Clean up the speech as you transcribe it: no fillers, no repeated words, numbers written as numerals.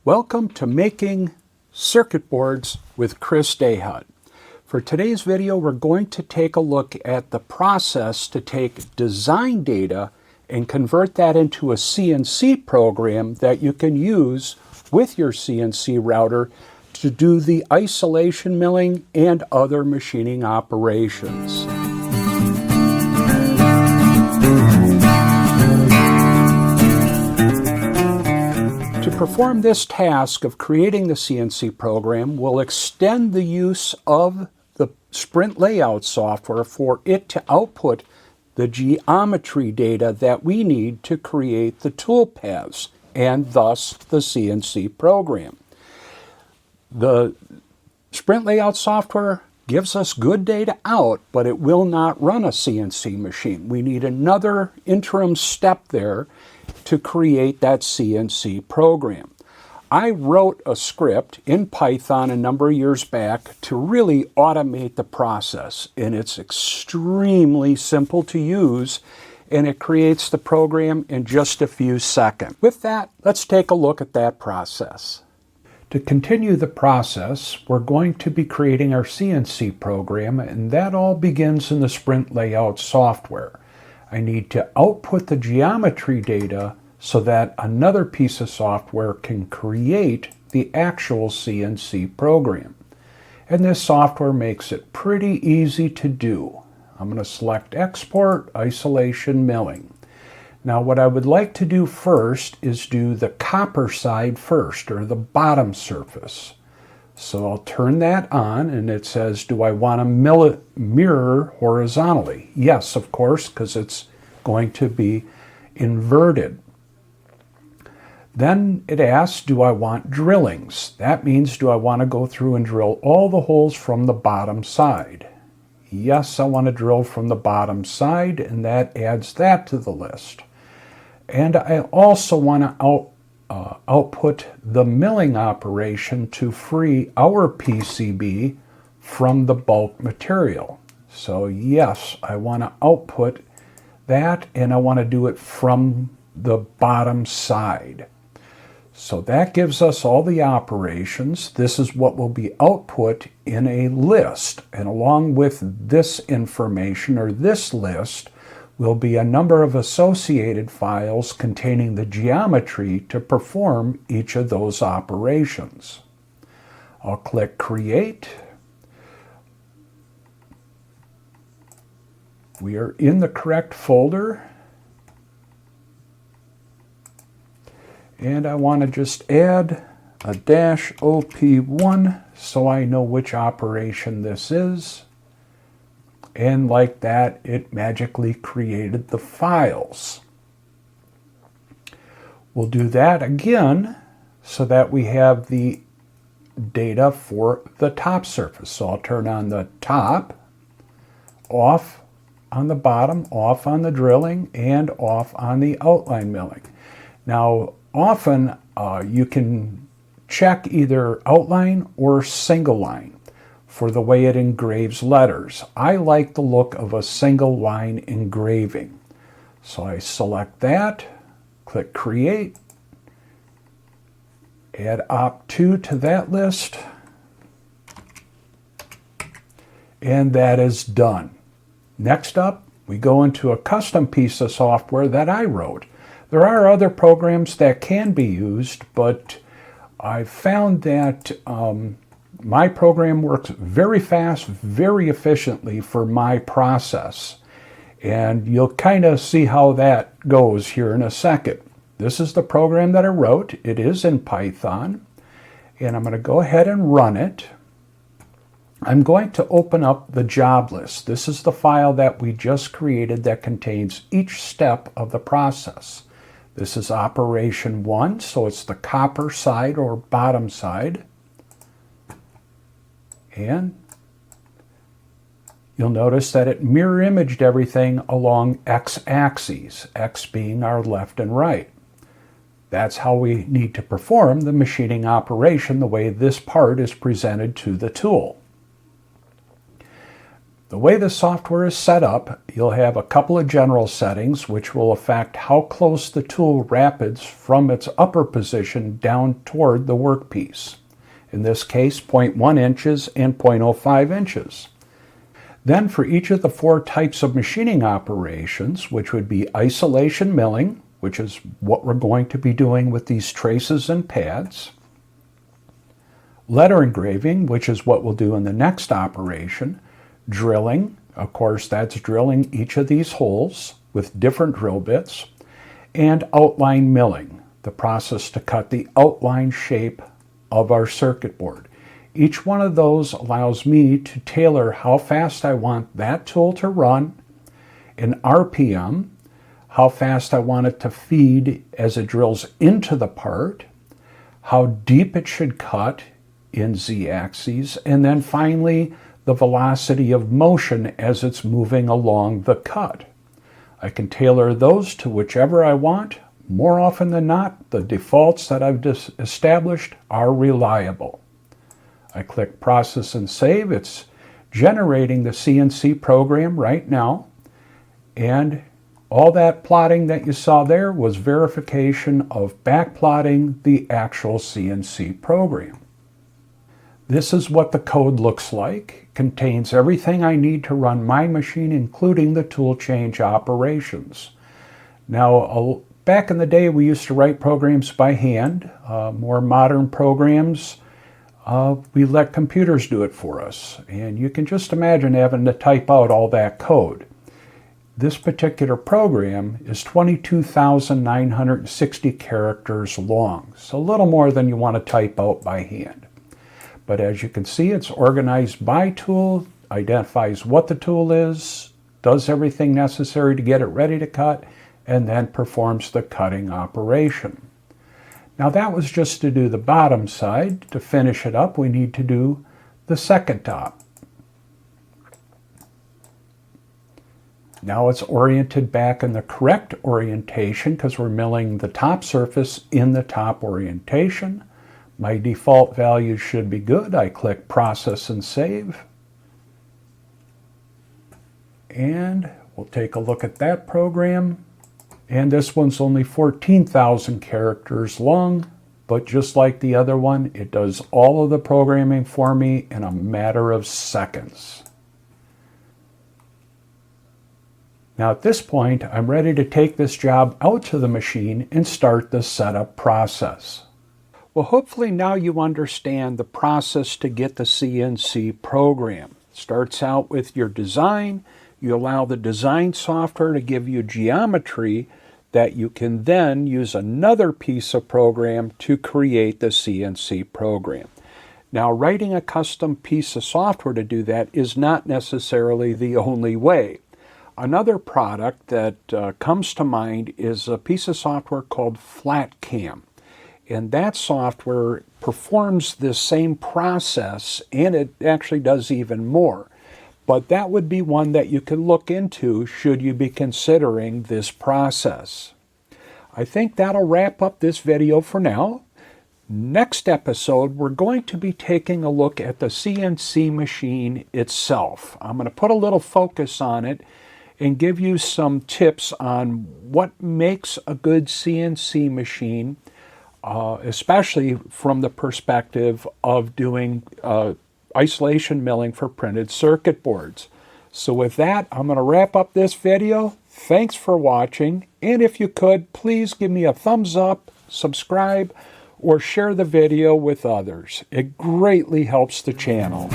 Welcome to Making Circuit Boards with Chris Dayhut. For today's video, we're going to take a look at the process to take design data and convert that into a CNC program that you can use with your CNC router to do the isolation milling and other machining operations. To perform this task of creating the CNC program, we'll extend the use of the Sprint layout software for it to output the geometry data that we need to create the tool paths and thus the CNC program. The Sprint layout software gives us good data out, but it will not run a CNC machine. We need another interim step there to create that CNC program. I wrote a script in Python a number of years back to really automate the process, and it's extremely simple to use, and it creates the program in just a few seconds. With that, let's take a look at that process. To continue the process, we're going to be creating our CNC program, and that all begins in the Sprint layout software. I need to output the geometry data so that another piece of software can create the actual CNC program. And this software makes it pretty easy to do. I'm going to select Export Isolation Milling. Now what I would like to do first is do the copper side first, or the bottom surface. So I'll turn that on, and it says, do I want to mirror horizontally? Yes, of course, because it's going to be inverted. Then it asks, do I want drillings? That means, do I want to go through and drill all the holes from the bottom side? Yes, I want to drill from the bottom side, and that adds that to the list. And I also want to output the milling operation to free our PCB from the bulk material. So yes, I want to output that, and I want to do it from the bottom side. So that gives us all the operations. This is what will be output in a list, and along with this information, or this list, will be a number of associated files containing the geometry to perform each of those operations. I'll click Create. We are in the correct folder. And I want to just add a -op1 so I know which operation this is. And like that, it magically created the files. We'll do that again so that we have the data for the top surface. So I'll turn on the top, off on the bottom, off on the drilling, and off on the outline milling. Now, often you can check either outline or single line for the way it engraves letters. I like the look of a single line engraving. So I select that, click Create, add op2 to that list, and that is done. Next up, we go into a custom piece of software that I wrote. There are other programs that can be used, but I found that my program works very fast, very efficiently for my process. And you'll kind of see how that goes here in a second. This is the program that I wrote. It is in Python. And I'm going to go ahead and run it. I'm going to open up the job list. This is the file that we just created that contains each step of the process. This is operation 1, so it's the copper side or bottom side. And you'll notice that it mirror imaged everything along x-axes, x being our left and right. That's how we need to perform the machining operation, the way this part is presented to the tool. The way the software is set up, you'll have a couple of general settings which will affect how close the tool rapids from its upper position down toward the workpiece. In this case, 0.1 inches and 0.05 inches. Then for each of the 4 types of machining operations, which would be isolation milling, which is what we're going to be doing with these traces and pads, letter engraving, which is what we'll do in the next operation, drilling, of course that's drilling each of these holes with different drill bits, and outline milling, the process to cut the outline shape of our circuit board. Each one of those allows me to tailor how fast I want that tool to run in RPM, how fast I want it to feed as it drills into the part, how deep it should cut in z-axes, and then finally the velocity of motion as it's moving along the cut. I can tailor those to whichever I want. More often than not, the defaults that I've established are reliable. I click Process and Save. It's generating the CNC program right now, and all that plotting that you saw there was verification of backplotting the actual CNC program. This is what the code looks like. It contains everything I need to run my machine, including the tool change operations. Now, back in the day, we used to write programs by hand. More modern programs, we let computers do it for us. And you can just imagine having to type out all that code. This particular program is 22,960 characters long, so a little more than you want to type out by hand. But as you can see, it's organized by tool, identifies what the tool is, does everything necessary to get it ready to cut, and then performs the cutting operation. Now that was just to do the bottom side. To finish it up, we need to do the second top. Now it's oriented back in the correct orientation because we're milling the top surface in the top orientation. My default values should be good. I click Process and Save. And we'll take a look at that program. And this one's only 14,000 characters long, but just like the other one, it does all of the programming for me in a matter of seconds. Now at this point, I'm ready to take this job out to the machine and start the setup process. Well, hopefully now you understand the process to get the CNC program. It starts out with your design. You allow the design software to give you geometry that you can then use another piece of program to create the CNC program. Now, writing a custom piece of software to do that is not necessarily the only way. Another product that comes to mind is a piece of software called FlatCam. And that software performs the same process, and it actually does even more. But that would be one that you can look into should you be considering this process. I think that'll wrap up this video for now. Next episode, we're going to be taking a look at the CNC machine itself. I'm going to put a little focus on it and give you some tips on what makes a good CNC machine, especially from the perspective of doing isolation milling for printed circuit boards. So with that, I'm going to wrap up this video. Thanks for watching, and if you could, please give me a thumbs up, subscribe, or share the video with others. It greatly helps the channel.